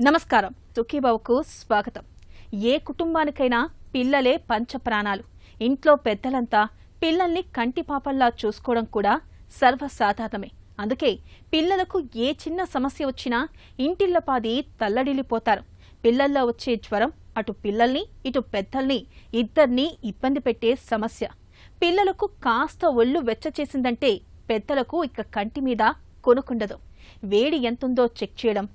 నమస్కారం. సుఖీబావుకు స్వాగతం. ఏ కుటుంబానికైనా పిల్లలే పంచప్రాణాలు. ఇంట్లో పెద్దలంతా పిల్లల్ని కంటిపాపల్లా చూసుకోవడం కూడా సర్వసాధారణమే. అందుకే పిల్లలకు ఏ చిన్న సమస్య వచ్చినా ఇంటిల్లపాది తల్లడిల్లిపోతారు. పిల్లల్లో వచ్చే జ్వరం అటు పిల్లల్ని ఇటు పెద్దల్ని ఇద్దరినీ ఇబ్బంది పెట్టే సమస్య. పిల్లలకు కాస్త ఒళ్ళు వెచ్చచేసిందంటే పెద్దలకు ఇక కంటి మీద కొనుకుండదు. వేడి ఎంతుందో చెక్ చేయడం,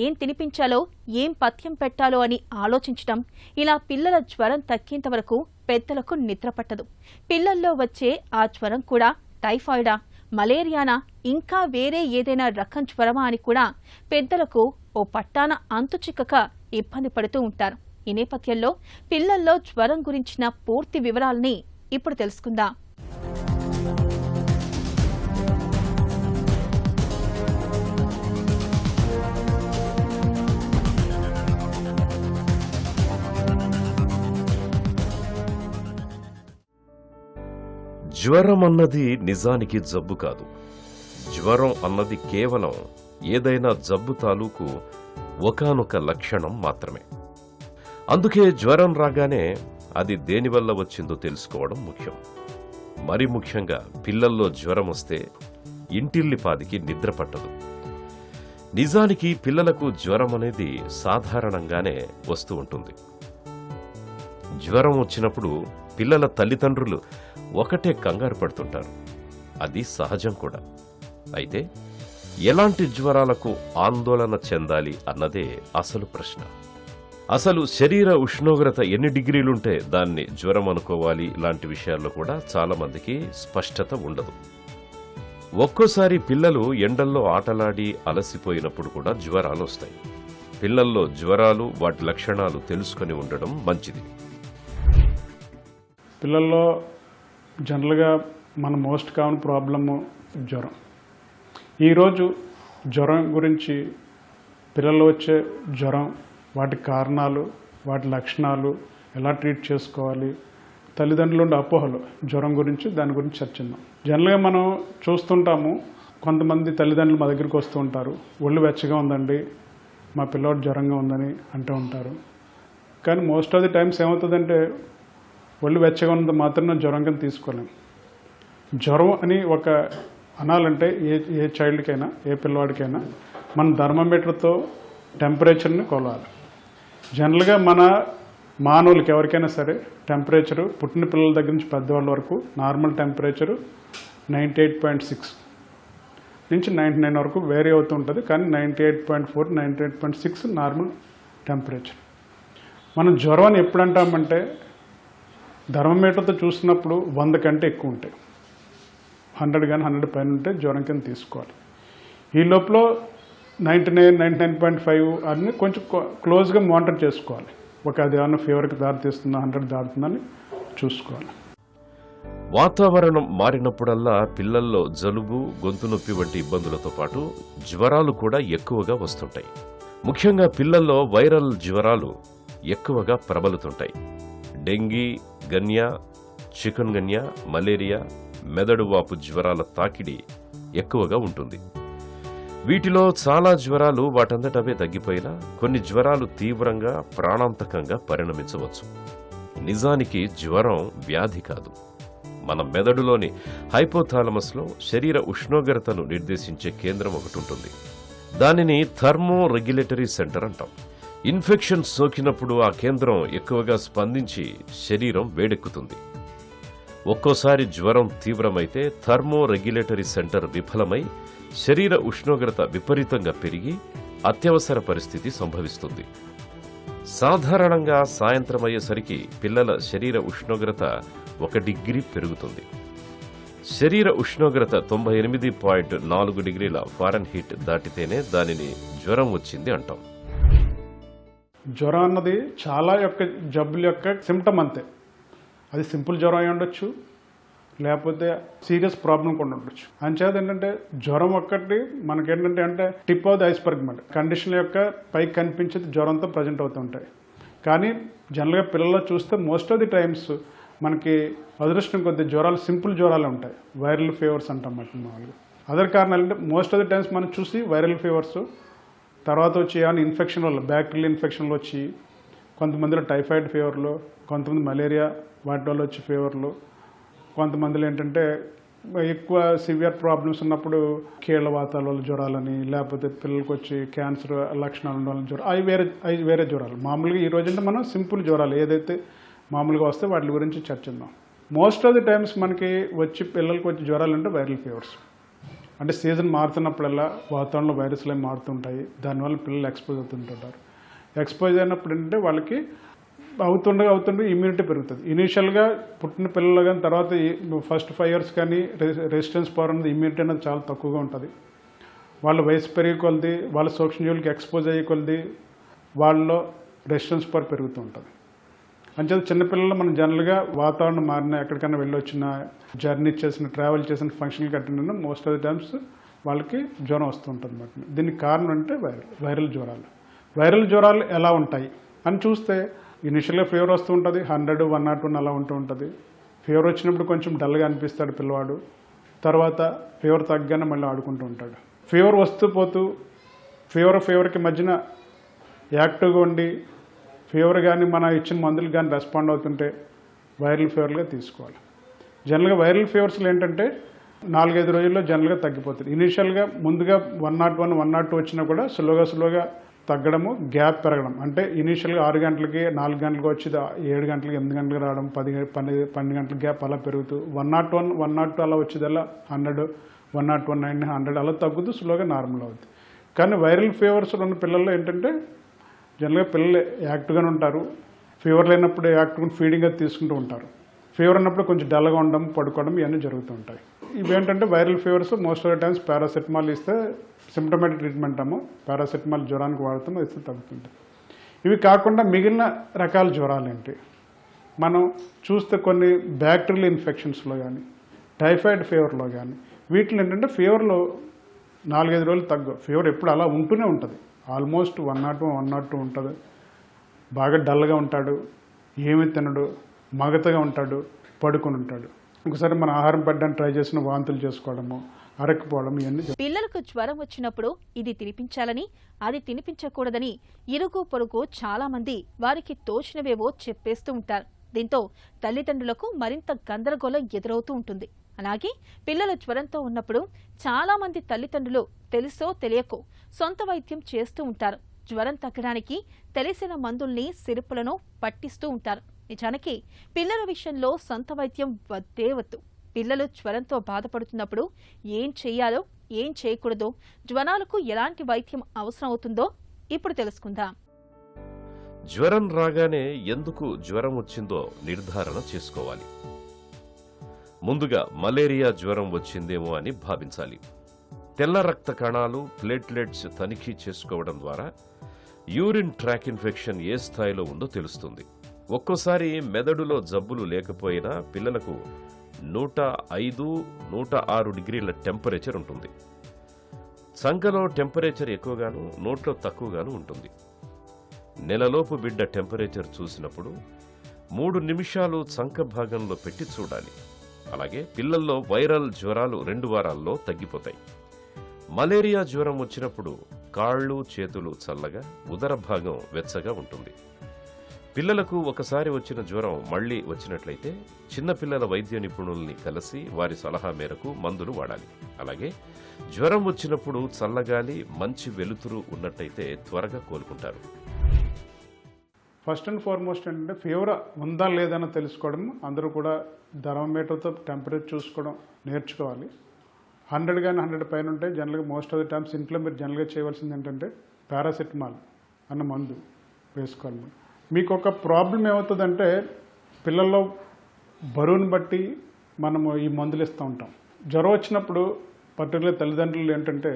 ఏం తినిపించాలో ఏం పథ్యం పెట్టాలో అని ఆలోచించడం, ఇలా పిల్లల జ్వరం తగ్గేంత వరకు పెద్దలకు నిద్ర పట్టదు. పిల్లల్లో వచ్చే ఆ జ్వరం కూడా టైఫాయిడా, మలేరియానా, ఇంకా వేరే ఏదైనా రకం జ్వరమా అని కూడా పెద్దలకు ఓ పట్టాన అంతు చిక్కక ఇబ్బంది పడుతూ ఉంటారు. ఈ నేపథ్యంలో పిల్లల్లో జ్వరం గురించిన పూర్తి వివరాల్ని ఇప్పుడు తెలుసుకుందాం. జ్వరం అన్నది నిజానికి జబ్బు కాదు. జ్వరం అన్నది కేవలం ఏదైనా జబ్బు తాలూకు ఒకానొక లక్షణం మాత్రమే. అందుకే జ్వరం రాగానే అది దేనివల్ల వచ్చిందో తెలుసుకోవడం ముఖ్యం. మరి ముఖ్యంగా పిల్లల్లో జ్వరం వస్తే ఇంటిల్లిపాదికి నిద్ర పట్టదు. నిజానికి పిల్లలకు జ్వరం అనేది సాధారణంగానే వస్తూ ఉంటుంది. జ్వరం వచ్చినప్పుడు పిల్లల తల్లిదండ్రులు ఒకటే కంగారు పడుతుంటారు. అది సహజం కూడా. అయితే ఎలాంటి జ్వరాలకు ఆందోళన చెందాలి అన్నదే అసలు ప్రశ్న. అసలు శరీర ఉష్ణోగ్రత ఎన్ని డిగ్రీలుంటే దాన్ని జ్వరం అనుకోవాలి లాంటి విషయాల్లో కూడా చాలా మందికి స్పష్టత ఉండదు. ఒక్కోసారి పిల్లలు ఎండల్లో ఆటలాడి అలసిపోయినప్పుడు కూడా జ్వరాలు వస్తాయి. పిల్లల్లో జ్వరాలు వాటి లక్షణాలు తెలుసుకొని ఉండడం మంచిది. పిల్లల్లో జనరల్గా మన మోస్ట్ కామన్ ప్రాబ్లము జ్వరం. ఈరోజు జ్వరం గురించి, పిల్లల్లో వచ్చే జ్వరం, వాటి కారణాలు, వాటి లక్షణాలు, ఎలా ట్రీట్ చేసుకోవాలి, తల్లిదండ్రులు ఉండే అపోహలు జ్వరం గురించి, దాని గురించి చర్చిద్దాం. జనరల్గా మనం చూస్తుంటాము, కొంతమంది తల్లిదండ్రులు మా దగ్గరికి వస్తూ ఉంటారు, ఒళ్ళు వెచ్చగా ఉందండి, మా పిల్లవాడు జ్వరంగా ఉందని అంటూ ఉంటారు. కానీ మోస్ట్ ఆఫ్ ది టైమ్స్ ఏమవుతుందంటే ఒళ్ళు వెచ్చగా ఉన్నది మాత్రం జ్వరం కింద తీసుకోలేము. జ్వరం అని ఒక అనాలంటే ఏ చైల్డ్కైనా, ఏ పిల్లవాడికైనా మన థర్మోమీటర్తో టెంపరేచర్ని కొలవాలి. జనరల్గా మన మానవులకి ఎవరికైనా సరే టెంపరేచరు పుట్టిన పిల్లల దగ్గర నుంచి పెద్దవాళ్ళ వరకు నార్మల్ టెంపరేచరు 98.6 నుంచి 99 వరకు వేరీ అవుతూ ఉంటుంది. కానీ 98.4, 98.6 నార్మల్ టెంపరేచర్. మనం జ్వరం అని ఎప్పుడు అంటామంటే థర్మోమీటర్తో చూసినప్పుడు 100 కంటే ఎక్కువ ఉంటాయి. 100 కానీ 100 పైన ఉంటే జ్వరం కింద తీసుకోవాలి. ఈ లోపల 99, 99.5 అన్నీ కొంచెం క్లోజ్గా మానిటర్ చేసుకోవాలి. అది ఏమన్నా ఫీవర్కి దారితీస్తుందా, 100 దాటుతుందని చూసుకోవాలి. వాతావరణం మారినప్పుడల్లా పిల్లల్లో జలుబు, గొంతు నొప్పి వంటి ఇబ్బందులతో పాటు జ్వరాలు కూడా ఎక్కువగా వస్తుంటాయి. ముఖ్యంగా పిల్లల్లో వైరల్ జ్వరాలు ఎక్కువగా ప్రబలుతుంటాయి. డెంగీ, గన్యా, చికున్ గన్యా, మలేరియా, మెదడు వాపు జ్వరాల తాకిడి ఎక్కువగా ఉంటుంది. వీటిలో చాలా జ్వరాలు వాటంతటవే తగ్గిపోయినా కొన్ని జ్వరాలు తీవ్రంగా, ప్రాణాంతకంగా పరిణమించవచ్చు. నిజానికి జ్వరం వ్యాధి కాదు. మన మెదడులోని హైపోథాలమస్లో శరీర ఉష్ణోగ్రతను నిర్దేశించే కేంద్రం ఒకటి ఉంటుంది. దానిని థర్మో రెగ్యులేటరీ సెంటర్ అంటాం. ఇన్ఫెక్షన్ సోకినప్పుడు ఆ కేంద్రం ఎక్కువగా స్పందించి శరీరం వేడెక్కుతుంది. ఒక్కోసారి జ్వరం తీవ్రమైతే థర్మో రెగ్యులేటరీ సెంటర్ విఫలమై శరీర ఉష్ణోగ్రత విపరీతంగా పెరిగి అత్యవసర పరిస్థితి సంభవిస్తుంది. సాధారణంగా సాయంత్రం అయ్యేసరికి పిల్లల శరీర ఉష్ణోగ్రత 1 డిగ్రీ పెరుగుతుంది. శరీర ఉష్ణోగ్రత 98.4 డిగ్రీల ఫారెన్హీట్ దాటితేనే దానిని జ్వరం వచ్చింది అంటాం. జ్వరం అన్నది చాలా జబ్బుల యొక్క సిమ్టమ్ అంతే. అది సింపుల్ జ్వరం అయి ఉండొచ్చు, లేకపోతే సీరియస్ ప్రాబ్లం కూడా ఉండొచ్చు. అంచేత ఏంటంటే జ్వరం ఒక్కటి మనకేంటంటే టిప్ ఆఫ్ ది ఐస్బర్గ్ మాట. కండిషన్ యొక్క పైకి కనిపించేది జ్వరంతో ప్రజెంట్ అవుతూ ఉంటాయి. కానీ జనరల్గా పిల్లల్లో చూస్తే మోస్ట్ ఆఫ్ ది టైమ్స్ మనకి అదృష్టం కొద్ది జ్వరాలు సింపుల్ జ్వరాలు ఉంటాయి. వైరల్ ఫీవర్స్ అంటాం మామూలుగా. అదర్ కారణాలు అంటే మోస్ట్ ఆఫ్ ది టైమ్స్ మనం చూసి వైరల్ ఫీవర్స్ తర్వాత వచ్చి ఏమైనా ఇన్ఫెక్షన్ వల్ల బ్యాక్టీరియల్ ఇన్ఫెక్షన్లు వచ్చి కొంతమందిలో టైఫాయిడ్ ఫీవర్లు, కొంతమంది మలేరియా వాటి వల్ల వచ్చి ఫీవర్లు, కొంతమందిలో ఏంటంటే ఎక్కువ సివియర్ ప్రాబ్లమ్స్ ఉన్నప్పుడు కీళ్ళ వాతాల వల్ల జ్వరాలని, లేకపోతే పిల్లలకు వచ్చి క్యాన్సర్ లక్షణాలు ఉన్న వల్ల జ్వరం, అవి వేరే జ్వరాలు. మామూలుగా ఈ రోజంటే మనం సింపుల్ జ్వరాలు ఏదైతే మామూలుగా వస్తే వాటి గురించి చర్చిద్దాం. మోస్ట్ ఆఫ్ ది టైమ్స్ మనకి వచ్చి పిల్లలకు వచ్చి జ్వరాలు అంటే వైరల్ ఫీవర్స్. అంటే సీజన్ మారుతున్నప్పుడల్లా వాతావరణంలో వైరస్లు ఏమి మారుతుంటాయి, దానివల్ల పిల్లలు ఎక్స్పోజ్ అవుతుంటారు. ఎక్స్పోజ్ అయినప్పుడు ఏంటంటే వాళ్ళకి అవుతుండగా ఇమ్యూనిటీ పెరుగుతుంది. ఇనీషియల్గా పుట్టిన పిల్లలు కానీ తర్వాత ఫస్ట్ 5 years కానీ రెసిస్టెన్స్ పవర్ అనేది ఇమ్యూనిటీ అనేది చాలా తక్కువగా ఉంటుంది. వాళ్ళ వయసు పెరిగే కొలది, వాళ్ళ సూక్ష్మజీవులకి ఎక్స్పోజ్ అయ్యే కొలది వాళ్ళలో రెసిస్టెన్స్ పవర్ పెరుగుతూ ఉంటుంది. అంచేత చిన్నపిల్లలు మనం జనరల్గా వాతావరణం మారిన, ఎక్కడికైనా వెళ్ళి వచ్చిన, జర్నీ చేసిన, ట్రావెల్ చేసిన, ఫంక్షన్కి అటెండ్ అయినా మోస్ట్ ఆఫ్ ది టైమ్స్ వాళ్ళకి జ్వరం వస్తూ ఉంటుంది అన్నమాట. దీనికి కారణం అంటే వైరల్ జ్వరాలు. వైరల్ జ్వరాలు ఎలా ఉంటాయి అని చూస్తే ఇనిషియల్గా ఫీవర్ వస్తూ ఉంటుంది, 100, 101 అలా ఉంటూ ఉంటుంది. ఫీవర్ వచ్చినప్పుడు కొంచెం డల్గా అనిపిస్తాడు పిల్లవాడు. తర్వాత ఫీవర్ తగ్గగానే మళ్ళీ ఆడుకుంటూ ఉంటాడు. ఫీవర్ వస్తూ పోతూ ఫీవర్కి మధ్యన యాక్టివ్గా ఉండి ఫీవర్ కానీ మన ఇచ్చిన మందులు కానీ రెస్పాండ్ అవుతుంటే వైరల్ ఫీవర్గా తీసుకోవాలి. జనరల్గా వైరల్ ఫీవర్స్లో ఏంటంటే 4-5 రోజుల్లో జనరల్గా తగ్గిపోతుంది. ఇనీషియల్గా ముందుగా 101, 102 వచ్చినా కూడా స్లోగా తగ్గడము, గ్యాప్ పెరగడం. అంటే ఇనీషియల్గా 6 గంటలకి 4 గంటలకు వచ్చి 7 గంటలకి 8 గంటలకు రావడం, 12 గంటల గ్యాప్ అలా పెరుగుతూ 101, 102 అలా వచ్చేదల్లా 100, 101, 90, 100 అలా తగ్గుతూ స్లోగా నార్మల్ అవుతుంది. కానీ వైరల్ ఫీవర్స్ ఉన్న పిల్లల్లో ఏంటంటే జనరల్గా పిల్లలు యాక్టివ్గానే ఉంటారు. ఫీవర్ లేనప్పుడు యాక్టివ్గా ఫీడింగ్ అది తీసుకుంటూ ఉంటారు. ఫీవర్ ఉన్నప్పుడు కొంచెం డల్గా ఉండడం, పడుకోవడం ఇవన్నీ జరుగుతూ ఉంటాయి. ఇవేంటంటే viral fevers most of the times paracetamol ఇస్తే సిమ్టమాటిక్ ట్రీట్మెంట్ అమ్మో, పారాసెటమాల్ జ్వరానికి వాడుతామో ఇస్తే తగ్గుతుంది. ఇవి కాకుండా మిగిలిన రకాల జ్వరాలు ఏంటి మనం చూస్తే కొన్ని బ్యాక్టీరియల్ ఇన్ఫెక్షన్స్లో కానీ, టైఫాయిడ్ ఫీవర్లో కానీ, వీటిలో ఏంటంటే ఫీవర్లో 4-5 రోజులు తగ్గు. ఫీవర్ ఎప్పుడు అలా ఉంటూనే ఉంటుంది. ఆల్మోస్ట్ 101, 102 ఉంటుంది. బాగా డల్గా ఉంటాడు, ఏమి తినడు, మగతగా ఉంటాడు, పడుకొని ఉంటాడు. ఒకసారి మన ఆహారం పెట్టడానికి ట్రై చేసిన వాంతులు చేసుకోవడము, అరక్కపోవడం ఇవన్నీ. పిల్లలకు జ్వరం వచ్చినప్పుడు ఇది తినిపించాలని, అది తినిపించకూడదని ఇరుగు పొరుగు చాలా మంది వారికి తోచినవేవో చెప్పేస్తూ ఉంటారు. దీంతో తల్లిదండ్రులకు మరింత గందరగోళం ఎదురవుతూ ఉంటుంది. అలాగే పిల్లలు జ్వరంతో ఉన్నప్పుడు చాలా మంది తల్లిదండ్రులు తెలుసో తెలియకో సొంత వైద్యం చేస్తూ ఉంటారు. జ్వరం తగ్గడానికి తెలిసిన మందుల్ని, సిరపులను పట్టిస్తూ ఉంటారు. నిజానికి పిల్లల విషయంలో సొంత వైద్యం వద్దే వద్దు. పిల్లలు జ్వరంతో బాధపడుతున్నప్పుడు ఏం చెయ్యాలో, ఏం చేయకూడదో, జ్వరాలకు ఎలాంటి వైద్యం అవసరం అవుతుందో ఇప్పుడు తెలుసుకుందాం. జ్వరం రాగానే ఎందుకు జ్వరం వచ్చిందో నిర్ధారణ చేసుకోవాలి. ముందుగా మలేరియా జ్వరం వచ్చిందేమో అని భావించాలి. తెల్ల రక్త కణాలు, ప్లేట్లెట్స్ తనిఖీ చేసుకోవడం ద్వారా యూరిన్ ట్రాక్ ఇన్ఫెక్షన్ ఏ స్థాయిలో ఉందో తెలుస్తుంది. ఒక్కోసారి మెదడులో జబ్బులు లేకపోయినా పిల్లలకు 105, 106 డిగ్రీల టెంపరేచర్ ఉంటుంది. సంకలో టెంపరేచర్ ఎక్కువగాను, నోట్లో తక్కువగాను ఉంటుంది. నెలలోపు బిడ్డ టెంపరేచర్ చూసినప్పుడు 3 నిమిషాలు చంక భాగంలో పెట్టి చూడాలి. అలాగే పిల్లల్లో వైరల్ జ్వరాలు 2 వారాల్లో తగ్గిపోతాయి. మలేరియా జ్వరం వచ్చినప్పుడు కాళ్ళు, చేతులు చల్లగా, ఉదర భాగం వెచ్చగా ఉంటుంది. పిల్లలకు ఒకసారి వచ్చిన జ్వరం మళ్లీ వచ్చినట్లయితే చిన్నపిల్లల వైద్య నిపుణుల్ని కలిసి వారి సలహా మేరకు మందులు వాడాలి. అలాగే జ్వరం వచ్చినప్పుడు చల్లగాలి, మంచి వెలుతురు ఉన్నట్టయితే త్వరగా కోలుకుంటారు. ఫస్ట్ అండ్ ఫార్మోస్ట్ ఏంటంటే ఫీవర్ ఉందా లేదని తెలుసుకోవడం. అందరూ కూడా థర్మోమీటర్తో టెంపరేచర్ చూసుకోవడం నేర్చుకోవాలి. 100 కానీ 100 పైన ఉంటే జనరల్గా మోస్ట్ ఆఫ్ ది టైమ్స్ ఇంట్లో మీరు జనరల్గా చేయవలసింది ఏంటంటే పారాసెటమాల్ అన్న మందు వేసుకోవాలి. మీకు ఒక ప్రాబ్లం ఏమవుతుందంటే పిల్లల్లో బరువుని బట్టి మనము ఈ మందులు ఇస్తూ ఉంటాం. జ్వరం వచ్చినప్పుడు పర్టికులర్ తల్లిదండ్రులు ఏంటంటే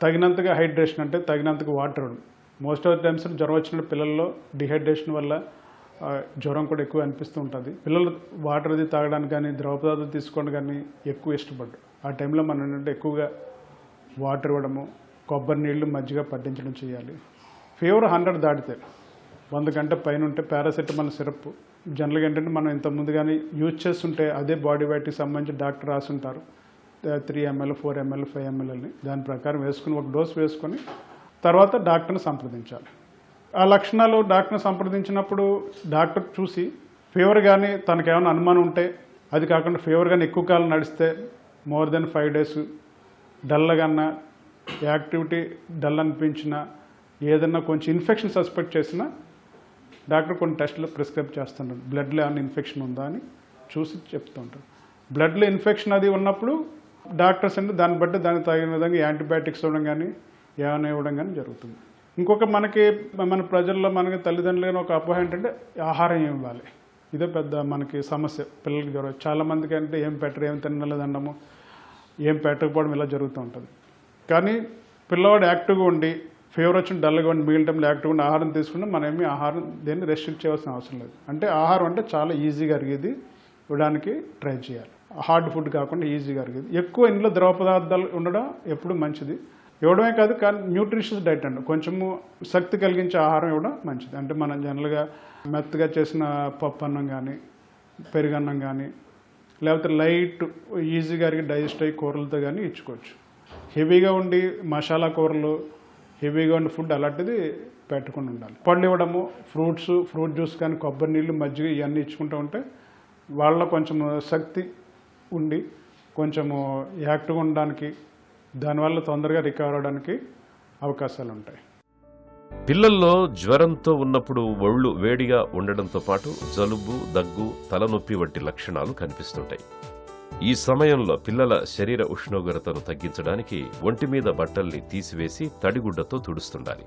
తగినంతగా హైడ్రేషన్, అంటే తగినంతగా వాటర్ ఇవ్వడం. మోస్ట్ ఆఫ్ ది టైమ్స్ జ్వరం వచ్చిన పిల్లల్లో డిహైడ్రేషన్ వల్ల జ్వరం కూడా ఎక్కువ అనిపిస్తూ ఉంటుంది. పిల్లలు వాటర్ అది తాగడానికి కానీ, ద్రవ పదార్థాలు తీసుకోవడం కానీ ఎక్కువ ఇష్టపడ్డారు. ఆ టైంలో మనం ఏంటంటే ఎక్కువగా వాటర్ ఇవ్వడము, కొబ్బరి నీళ్లు, మజ్జిగ పట్టించడం చేయాలి. ఫీవర్ 100 దాటితే 100 గంట పైన ఉంటే పారాసెటమాల్ సిరప్ జనరల్గా ఏంటంటే మనం ఇంతకుముందు కానీ యూజ్ చేస్తుంటే అదే బాడీ వెయిట్కి సంబంధించి డాక్టర్ రాసుంటారు 3 ml, 4 ml, 5 ml అని. దాని ప్రకారం వేసుకుని ఒక డోస్ వేసుకొని తర్వాత డాక్టర్ని సంప్రదించాలి. ఆ లక్షణాలు డాక్టర్ని సంప్రదించినప్పుడు డాక్టర్ చూసి ఫీవర్ కానీ తనకేమైనా అనుమానం ఉంటే, అది కాకుండా ఫీవర్ కానీ ఎక్కువ కాలం నడిస్తే మోర్ దెన్ 5 days, డల్ కన్నా యాక్టివిటీ డల్ అనిపించినా, ఏదన్నా కొంచెం ఇన్ఫెక్షన్ సస్పెక్ట్ చేసినా డాక్టర్ కొన్ని టెస్టులు ప్రిస్క్రైబ్ చేస్తుంటారు. బ్లడ్లో ఏమైనా ఇన్ఫెక్షన్ ఉందా అని చూసి చెప్తూ ఉంటారు. బ్లడ్లో ఇన్ఫెక్షన్ అది ఉన్నప్పుడు డాక్టర్స్ అంటే దాన్ని బట్టి దానికి తగిన విధంగా యాంటీబయాటిక్స్ ఇవ్వడం కానీ ఏమైనా ఇవ్వడం కానీ జరుగుతుంది. ఇంకొక మన ప్రజల్లో మనకి తల్లిదండ్రులైన ఒక అపోహ ఏంటంటే ఆహారం ఏం ఇవ్వాలి. ఇదే పెద్ద మనకి సమస్య. పిల్లలకి జ్వరం చాలామందికి అంటే ఏం పెట్టరు, ఏం తినలేదన్నము, ఏం పెట్టకపోవడం ఇలా జరుగుతూ ఉంటుంది. కానీ పిల్లవాడు యాక్టివ్గా ఉండి ఫీవర్ వచ్చిన డల్గా ఉండి మిగిలిన టైంలో యాక్టివ్గా ఉండి ఆహారం తీసుకుంటే మనమేమి ఆహారం దేన్ని రెస్ట్రిక్ట్ చేయాల్సిన అవసరం లేదు. అంటే ఆహారం అంటే చాలా ఈజీగా అరిగేది ఇవ్వడానికి ట్రై చేయాలి. హార్డ్ ఫుడ్ కాకుండా ఈజీగా అరిగేది. ఎక్కువ ఇంట్లో ద్రవ పదార్థాలు ఉండడం ఎప్పుడు మంచిది. ఇవ్వడమే కాదు, కానీ న్యూట్రిషియస్ డైట్ అండి, కొంచెము శక్తి కలిగించే ఆహారం ఇవ్వడం మంచిది. అంటే మనం జనరల్గా మెత్తగా చేసిన పప్పు అన్నం కానీ, పెరుగన్నం కానీ, లేకపోతే లైట్ ఈజీగా అరిగి డైజెస్ట్ అయ్యి కూరలతో కానీ ఇచ్చుకోవచ్చు. హెవీగా ఉండి మసాలా కూరలు, హెవీగా ఉండి ఫుడ్ అలాంటిది పెట్టకుండా ఉండాలి. పళ్ళు ఇవ్వడము, ఫ్రూట్ జ్యూస్ కానీ, కొబ్బరి నీళ్ళు, మజ్జిగ ఇవన్నీ ఇచ్చుకుంటూ ఉంటే వాళ్ళ కొంచెం శక్తి ఉండి కొంచెము యాక్టివ్గా ఉండడానికి, దానివల్ల తొందరగా రికవర్ అవడానికి అవకాశాలు ఉంటాయి. పిల్లల్లో జ్వరంతో ఉన్నప్పుడు ఒళ్ళు వేడిగా ఉండడంతో పాటు జలుబు, దగ్గు, తలనొప్పి వంటి లక్షణాలు కనిపిస్తుంటాయి. ఈ సమయంలో పిల్లల శరీర ఉష్ణోగ్రతను తగ్గించడానికి ఒంటి మీద బట్టల్ని తీసివేసి తడిగుడ్డతో తుడుస్తుండాలి.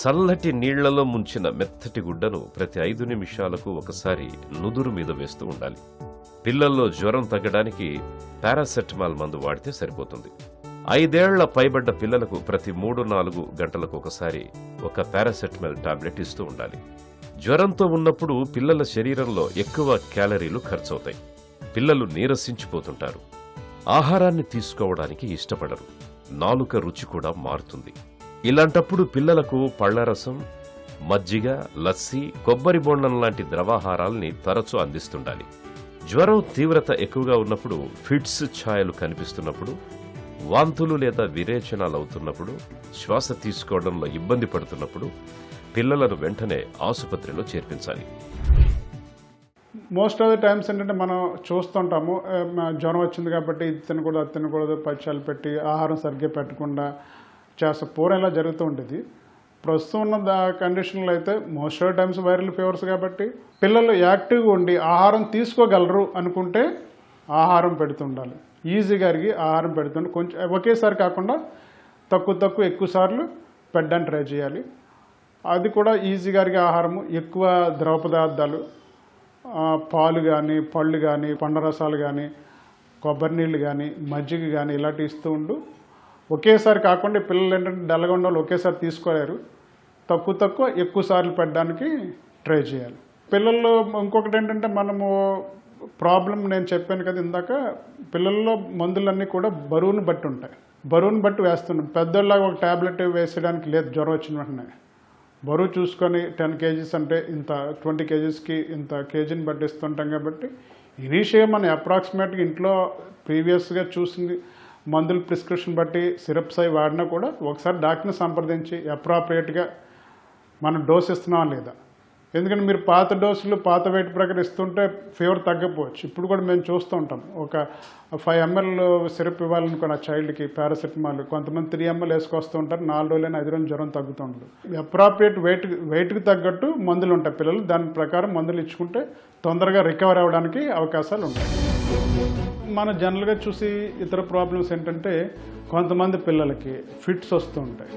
చల్లటి నీళ్లలో ముంచిన మెత్తటి గుడ్డను ప్రతి 5 నిమిషాలకు ఒకసారి నుదురు మీద వేస్తూ ఉండాలి. పిల్లల్లో జ్వరం తగ్గడానికి పారాసెటమాల్ మందు వాడితే సరిపోతుంది. 5 ఏళ్ల పైబడ్డ పిల్లలకు ప్రతి 3-4 గంటలకు ఒకసారి ఒక పారాసెటమాల్ టాబ్లెట్ ఇస్తూ ఉండాలి. జ్వరంతో ఉన్నప్పుడు పిల్లల శరీరంలో ఎక్కువ క్యాలరీలు ఖర్చవుతాయి. పిల్లలు నీరసించిపోతుంటారు. ఆహారాన్ని తీసుకోవడానికి ఇష్టపడరు. నాలుక రుచి కూడా మారుతుంది. ఇలాంటప్పుడు పిల్లలకు పళ్లరసం, మజ్జిగ, లస్సీ, కొబ్బరి బొండం లాంటి ద్రవాహారాల్ని తరచూ అందిస్తుండాలి. జ్వరం తీవ్రత ఎక్కువగా ఉన్నప్పుడు, ఫిట్స్ ఛాయలు కనిపిస్తున్నప్పుడు, వాంతులు లేదా విరేచనాలు అవుతున్నప్పుడు, శ్వాస తీసుకోవడంలో ఇబ్బంది పడుతున్నప్పుడు పిల్లలను వెంటనే ఆసుపత్రిలో చేర్పించాలి. మోస్ట్ ఆఫ్ ది టైమ్స్ ఏంటంటే మనం చూస్తుంటాము, జ్వరం వచ్చింది కాబట్టి ఇది తినకూడదు, అది తినకూడదు, పచ్చాలు పెట్టి ఆహారం సరిగ్గా పెట్టకుండా చేస్తే పూర్వం ఇలా జరుగుతూ ఉంటుంది. ప్రస్తుతం ఉన్న కండిషన్లో అయితే most of the times viral fevers కాబట్టి పిల్లలు యాక్టివ్గా ఉండి ఆహారం తీసుకోగలరు అనుకుంటే ఆహారం పెడుతుండాలి. ఈజీగా అరిగి ఆహారం పెడుతుండే, కొంచెం ఒకేసారి కాకుండా తక్కువ ఎక్కువ సార్లు పెట్టడానికి ట్రై చేయాలి. అది కూడా ఈజీగా అరిగే ఆహారము, ఎక్కువ ద్రవ పదార్థాలు, పాలు కానీ, పళ్ళు కానీ, పండ్ల రసాలు కానీ, కొబ్బరి నీళ్ళు కానీ, మజ్జిగ కానీ ఇలాంటివి ఇస్తూ ఉండు. ఒకేసారి కాకుండా పిల్లలు ఏంటంటే డల్గా ఉన్న వాళ్ళు ఒకేసారి తీసుకోలేరు. తక్కువ ఎక్కువ సార్లు పెట్టడానికి ట్రై చేయాలి. పిల్లల్లో ఇంకొకటి ఏంటంటే మనము ప్రాబ్లం నేను చెప్పాను కదా ఇందాక, పిల్లల్లో మందులన్నీ కూడా బరువును బట్టి ఉంటాయి. బరువును బట్టి వేస్తున్నాం. పెద్దోళ్ళలాగా ఒక ట్యాబ్లెట్ వేసేయడానికి లేదు. జ్వరం వచ్చిన వెంటనే బరువు చూసుకొని 10 kgs అంటే ఇంత, 20 kgsకి ఇంత కేజీని బట్టి ఇస్తుంటాం. కాబట్టి ఇనీషియల్గా మనం అప్రాక్సిమేట్గా ఇంట్లో ప్రీవియస్గా చూసింది మందులు ప్రిస్క్రిప్షన్ బట్టి సిరప్స్ అవి వాడినా కూడా ఒకసారి డాక్టర్ని సంప్రదించి అప్రాప్రియేట్గా మనం డోస్ ఇస్తున్నామా లేదా. ఎందుకంటే మీరు పాత డోసులు పాత వెయిట్ ప్రకారం ఇస్తుంటే ఫీవర్ తగ్గకపోవచ్చు. ఇప్పుడు కూడా మేము చూస్తూ ఉంటాం, ఒక 5 ml సిరప్ ఇవ్వాలనుకోండి ఆ చైల్డ్కి పారాసెటమాల్, కొంతమంది 3 ml వేసుకొస్తూ ఉంటారు. 4 రోజులైనా 5 రోజులు జ్వరం తగ్గుతూ ఉంటుంది. అప్రాప్రియేట్ వెయిట్కి తగ్గట్టు మందులు ఉంటాయి పిల్లలు, దాని ప్రకారం మందులు ఇచ్చుకుంటే తొందరగా రికవర్ అవ్వడానికి అవకాశాలు ఉంటాయి. మన జనరల్గా చూసి ఇతర ప్రాబ్లమ్స్ ఏంటంటే కొంతమంది పిల్లలకి ఫిట్స్ వస్తూ ఉంటాయి.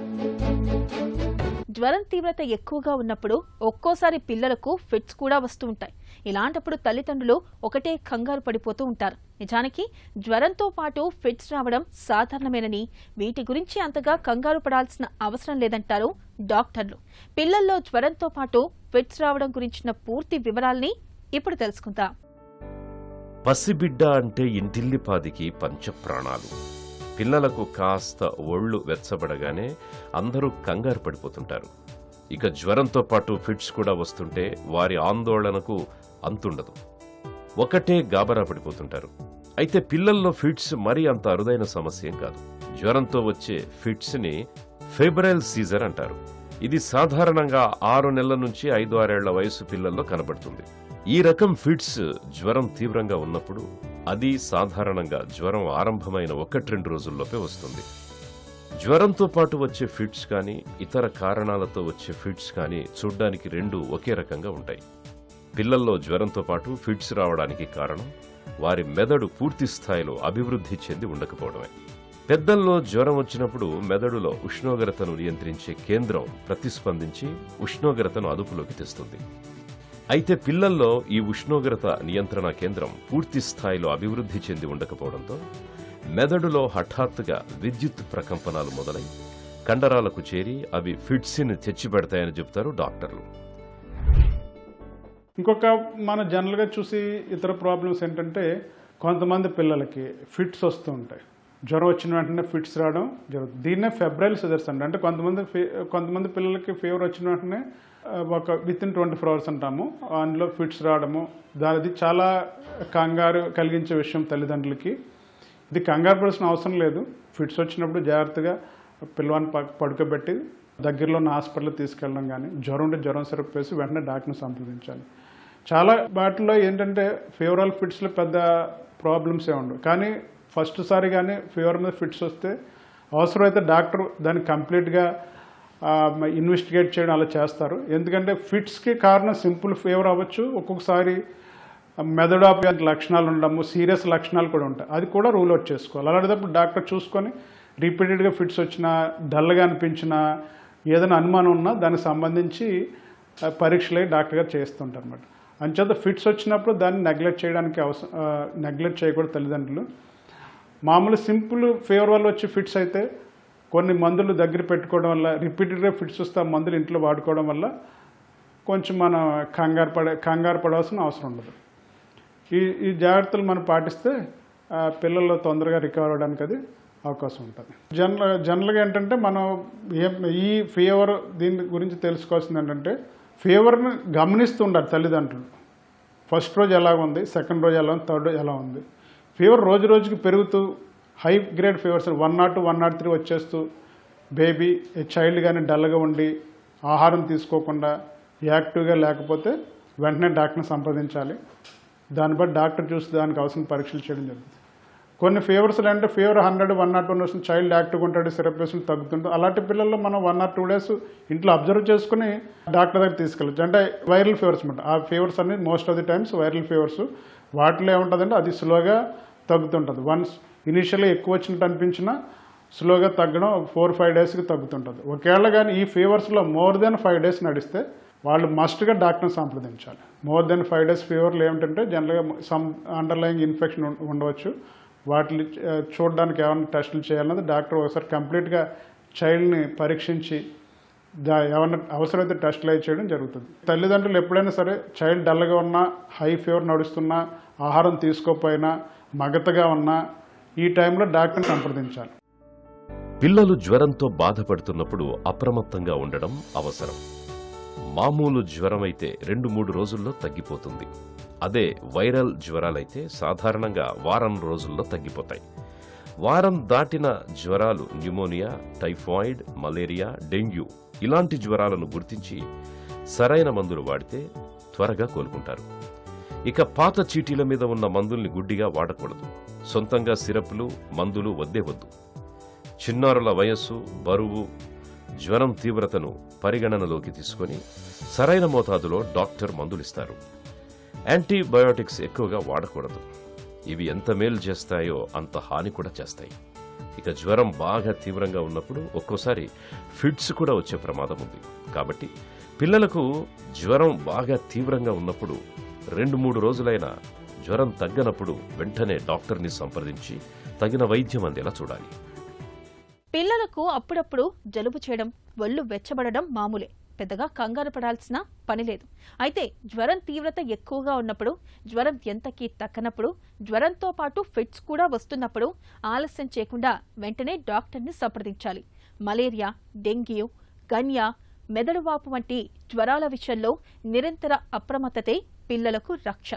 జ్వరం తీవ్రత ఎక్కువగా ఉన్నప్పుడు ఒక్కోసారి పిల్లలకు ఫిట్స్ కూడా వస్తూ ఉంటాయి. ఇలాంటప్పుడు తల్లిదండ్రులు ఒకటే కంగారు పడిపోతూ ఉంటారు. నిజానికి జ్వరంతో పాటు ఫిట్స్ రావడం సాధారణమేనని, వీటి గురించి అంతగా కంగారు పడాల్సిన అవసరం లేదంటారు డాక్టర్లు. పిల్లల్లో జ్వరంతో పాటు ఫిట్స్ రావడం గురించిన పూర్తి వివరాల్ని ఇప్పుడు తెలుసుకుందాం. పసిబిడ్డ అంటే ఇంటిల్లిపాదికి పంచప్రాణాలు. పిల్లలకు కాస్త ఒళ్ళు వెచ్చబడగానే అందరూ కంగారు పడిపోతుంటారు. ఇక జ్వరంతో పాటు ఫిట్స్ కూడా వస్తుంటే వారి ఆందోళనకు అంతుండదు. ఒకటే గాబరా పడిపోతుంటారు. అయితే పిల్లల్లో ఫిట్స్ మరీ అంత అరుదైన సమస్య కాదు. జ్వరంతో వచ్చే ఫిట్స్ని ఫెబ్రైల్ సీజర్ అంటారు. ఇది సాధారణంగా 6 నెలల నుంచి 5-6 ఏళ్ల వయసు పిల్లల్లో కనబడుతుంది. ఈ రకం ఫిట్స్ జ్వరం తీవ్రంగా ఉన్నప్పుడు, అది సాధారణంగా జ్వరం ఆరంభమైన 1-2 రోజుల్లోపే వస్తుంది. జ్వరంతో పాటు వచ్చే ఫిట్స్ కానీ ఇతర కారణాలతో వచ్చే ఫిట్స్ కానీ చూడ్డానికి రెండూ ఒకే రకంగా ఉంటాయి. పిల్లల్లో జ్వరంతో పాటు ఫిట్స్ రావడానికి కారణం వారి మెదడు పూర్తి స్థాయిలో అభివృద్ధి చెంది ఉండకపోవడమే. పెద్దల్లో జ్వరం వచ్చినప్పుడు మెదడులో ఉష్ణోగ్రతను నియంత్రించే కేంద్రం ప్రతిస్పందించి ఉష్ణోగ్రతను అదుపులోకి తెస్తుంది. అయితే పిల్లల్లో ఈ ఉష్ణోగ్రత నియంత్రణ కేంద్రం పూర్తి స్థాయిలో అభివృద్ధి చెంది ఉండకపోవడంతో మెదడులో హఠాత్తుగా విద్యుత్ ప్రకంపనాలు మొదలై కండరాలకు చేరి అవి ఫిట్స్ని తెచ్చిపెడతాయని చెప్తారు డాక్టర్లు. ఇంకొక మన జనరల్గా చూసి ఇతర ప్రాబ్లమ్స్ ఏంటంటే, కొంతమంది పిల్లలకి ఫిట్స్ వస్తూ ఉంటాయి. జ్వరం వచ్చిన వెంటనే ఫిట్స్ రావడం జరుగుతుంది. దీన్నే ఫెబ్రైల్ సిజర్స్ అంటే కొంతమంది పిల్లలకి ఫీవర్ వచ్చిన వెంటనే ఒక వితిన్ 24 hours అంటాము, అందులో ఫిట్స్ రావడము. దానిది చాలా కంగారు కలిగించే విషయం తల్లిదండ్రులకి. ఇది కంగారు పడాల్సిన అవసరం లేదు. ఫిట్స్ వచ్చినప్పుడు జాగ్రత్తగా పిల్లవాడిని పడుకోబెట్టి దగ్గరలో ఉన్న హాస్పిటల్ తీసుకెళ్ళడం కానీ, జ్వరం ఉంటే జ్వరం సిరప్ వేసి వెంటనే డాక్టర్ని సంప్రదించాలి. చాలా వాటిలో ఏంటంటే ఫీవరల్ ఫిట్స్లో పెద్ద ప్రాబ్లమ్స్ ఉండవు, కానీ ఫస్ట్ సారి కానీ ఫీవర్ మీద ఫిట్స్ వస్తే అవసరమైతే డాక్టర్ దాన్ని కంప్లీట్గా ఇన్వెస్టిగేట్ చేయడం అలా చేస్తారు. ఎందుకంటే ఫిట్స్కి కారణం సింపుల్ ఫీవర్ అవ్వచ్చు, ఒక్కొక్కసారి మెదడు లక్షణాలు ఉండడము, సీరియస్ లక్షణాలు కూడా ఉంటాయి. అది కూడా రూల్ అవుట్ చేసుకోవాలి. అలాంటప్పుడు డాక్టర్ చూసుకొని రిపీటెడ్గా ఫిట్స్ వచ్చినా, డల్గా అనిపించినా, ఏదైనా అనుమానం ఉన్నా దానికి సంబంధించి పరీక్షలు డాక్టర్ గారు చేస్తుంటారు అన్నమాట. అంచేత ఫిట్స్ వచ్చినప్పుడు దాన్ని నెగ్లెక్ట్ చేయకూడదు తల్లిదండ్రులు. మామూలు సింపుల్ ఫీవర్ వల్ల వచ్చే ఫిట్స్ అయితే కొన్ని మందులు దగ్గర పెట్టుకోవడం వల్ల, రిపీటెడ్గా ఫిట్స్ వస్తే ఆ మందులు ఇంట్లో వాడుకోవడం వల్ల కొంచెం మనం కంగారు పడాల్సిన అవసరం ఉండదు. ఈ జాగ్రత్తలు మనం పాటిస్తే పిల్లల్లో తొందరగా రికవర్ అవ్వడానికి అది అవకాశం ఉంటుంది. జనరల్గా ఏంటంటే మనం ఈ ఫీవర్ దీని గురించి తెలుసుకోవాల్సింది ఏంటంటే, ఫీవర్ని గమనిస్తూ ఉండాలి తల్లిదండ్రులు. ఫస్ట్ రోజు ఎలా ఉంది, సెకండ్ రోజు ఎలా ఉంది, థర్డ్ రోజు ఎలా ఉంది. ఫీవర్ రోజు రోజుకి పెరుగుతూ హై గ్రేడ్ ఫీవర్స్ 102, 103 వచ్చేస్తూ బేబీ చైల్డ్ కానీ డల్గా ఉండి ఆహారం తీసుకోకుండా యాక్టివ్గా లేకపోతే వెంటనే డాక్టర్ని సంప్రదించాలి. దాన్ని బట్టి డాక్టర్ చూసి దానికి అవసరం పరీక్షలు చేయడం జరుగుతుంది. కొన్ని ఫీవర్స్ అంటే ఫీవర్ 100, 101 వస్తుంది, చైల్డ్ యాక్టివ్గా ఉంటాడు, సిరప్ వేసుకుని తగ్గుతుంటుంది. అలాంటి పిల్లల్లో మనం 1 or 2 days ఇంట్లో అబ్జర్వ్ చేసుకుని డాక్టర్ దగ్గర తీసుకెళ్ళచ్చు. అంటే వైరల్ ఫీవర్స్ అనమాట. ఆ ఫీవర్స్ అనేది most of the times viral fevers. వాటిలో ఏముంటుందంటే అది స్లోగా తగ్గుతుంటుంది. వన్స్ ఇనీషియల్గా ఎక్కువ వచ్చినట్టు అనిపించినా స్లోగా తగ్గడం 4-5 daysకి తగ్గుతుంటుంది. ఒకవేళ కానీ ఈ ఫీవర్స్లో మోర్ దెన్ 5 days నడిస్తే వాళ్ళు మస్ట్గా డాక్టర్ని సంప్రదించాలి. మోర్ దెన్ 5 days ఫీవర్లు ఏమిటంటే జనరల్గా సమ్ అండర్లయింగ్ ఇన్ఫెక్షన్ ఉండవచ్చు. వాటిని చూడడానికి ఏమైనా టెస్టులు చేయాలన్నది డాక్టర్ ఒకసారి కంప్లీట్గా చైల్డ్ని పరీక్షించి ఏమైనా అవసరమైతే టెస్టులు అయి చేయడం జరుగుతుంది. తల్లిదండ్రులు ఎప్పుడైనా సరే చైల్డ్ డల్గా ఉన్నా, హై ఫీవర్ నడుస్తున్నా, ఆహారం తీసుకోకపోయినా, మగతగా ఉన్నా ఈ టైంలో డాక్టర్ని సంప్రదించాలి. పిల్లలు జ్వరంతో బాధపడుతున్నప్పుడు అప్రమత్తంగా ఉండడం అవసరం. మామూలు జ్వరమైతే 2-3 రోజుల్లో తగ్గిపోతుంది. అదే వైరల్ జ్వరాలైతే సాధారణంగా వారం రోజుల్లో తగ్గిపోతాయి. వారం దాటిన జ్వరాలు న్యూమోనియా, టైఫాయిడ్, మలేరియా, డెంగ్యూ ఇలాంటి జ్వరాలను గుర్తించి సరైన మందులు వాడితే త్వరగా కోలుకుంటారు. ఇక పాత చీటీల మీద ఉన్న మందుల్ని గుడ్డిగా వాడకూడదు. సొంతంగా సిరప్లు, మందులు వద్దే వద్దు. చిన్నారుల వయస్సు, బరువు, జ్వరం తీవ్రతను పరిగణనలోకి తీసుకొని సరైన మోతాదులో డాక్టర్ మందులిస్తారు. యాంటీబయోటిక్స్ ఎక్కువగా వాడకూడదు. ఇవి ఎంత మేలు చేస్తాయో అంత హాని కూడా చేస్తాయి. ఇక జ్వరం బాగా తీవ్రంగా ఉన్నప్పుడు ఒక్కోసారి ఫిట్స్ కూడా వచ్చే ప్రమాదం ఉంది. కాబట్టి పిల్లలకు జ్వరం బాగా తీవ్రంగా ఉన్నప్పుడు 2-3 రోజులైనా జ్వరం తగ్గనప్పుడు వెంటనే డాక్టర్ని సంప్రదించి తగిన వైద్యం అందేలా చూడాలి. పిల్లలకు అప్పుడప్పుడు జలుబు చేయడం, ఒళ్ళు వెచ్చబడడం మామూలే. పెద్దగా కంగారు పడాల్సిన పని లేదు. అయితే జ్వరం తీవ్రత ఎక్కువగా ఉన్నప్పుడు, జ్వరం ఎంతకీ తక్కనప్పుడు, జ్వరంతో పాటు ఫిట్స్ కూడా వస్తున్నప్పుడు ఆలస్యం చేయకుండా వెంటనే డాక్టర్ని సంప్రదించాలి. మలేరియా, డెంగ్యూ, గన్యా, మెదడువాపు వంటి జ్వరాల విషయంలో నిరంతర అప్రమత్తతే పిల్లలకు రక్ష.